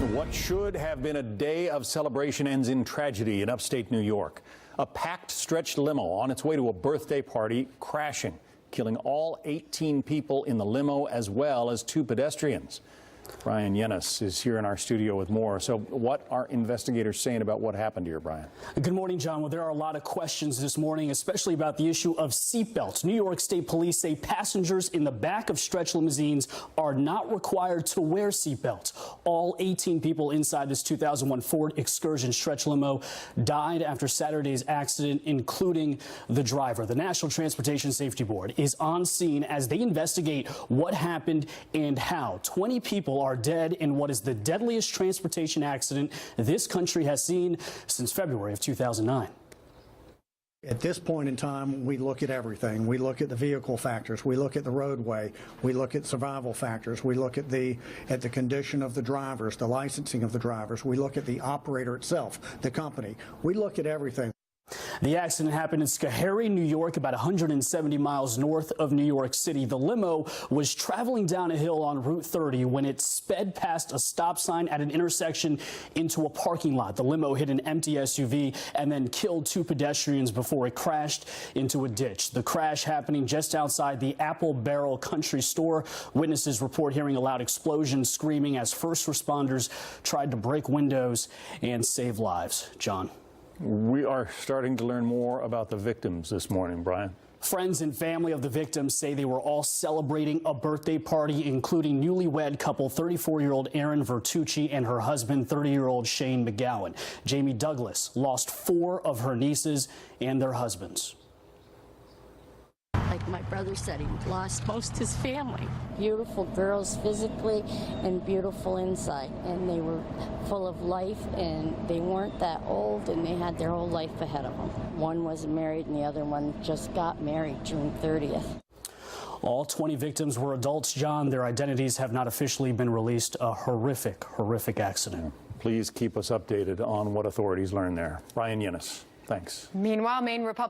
What should have been a day of celebration ends in tragedy in upstate New York. A packed stretch limo on its way to a birthday party crashing, killing all 18 people in the limo as well as 2 pedestrians. Brian Yennis is here in our studio with more. So what are investigators saying about what happened here, Brian? Good morning, John. Well, there are a lot of questions this morning, especially about the issue of seatbelts. New York State Police say passengers in the back of stretch limousines are not required to wear seatbelts. All 18 people inside this 2001 Ford Excursion stretch limo died after Saturday's accident, including the driver. The National Transportation Safety Board is on scene as they investigate what happened and how. 20 people are dead in what is the deadliest transportation accident this country has seen since February of 2009. At this point in time, we look at everything. We look at the vehicle factors. We look at the roadway. We look at survival factors. We look at the condition of the drivers, the licensing of the drivers. We look at the operator itself, the company. We look at everything. The accident happened in Schoharie, New York, about 170 miles north of New York City. The limo was traveling down a hill on Route 30 when it sped past a stop sign at an intersection into a parking lot. The limo hit an empty SUV and then killed 2 pedestrians before it crashed into a ditch. The crash happening just outside the Apple Barrel Country Store. Witnesses report hearing a loud explosion, screaming as first responders tried to break windows and save lives. John. We are starting to learn more about the victims this morning, Brian. Friends and family of the victims say they were all celebrating a birthday party, including newlywed couple 34-year-old Erin Vertucci and her husband, 30-year-old Shane McGowan. Jamie Douglas lost 4 of her nieces and their husbands. Like my brother said, he lost most his family. Beautiful girls physically and beautiful inside. And they were full of life, and they weren't that old, and they had their whole life ahead of them. One wasn't married, and the other one just got married June 30th. All 20 victims were adults, John. Their identities have not officially been released. A horrific, horrific accident. Please keep us updated on what authorities learn there. Brian Yennis, thanks. Meanwhile, Maine Republican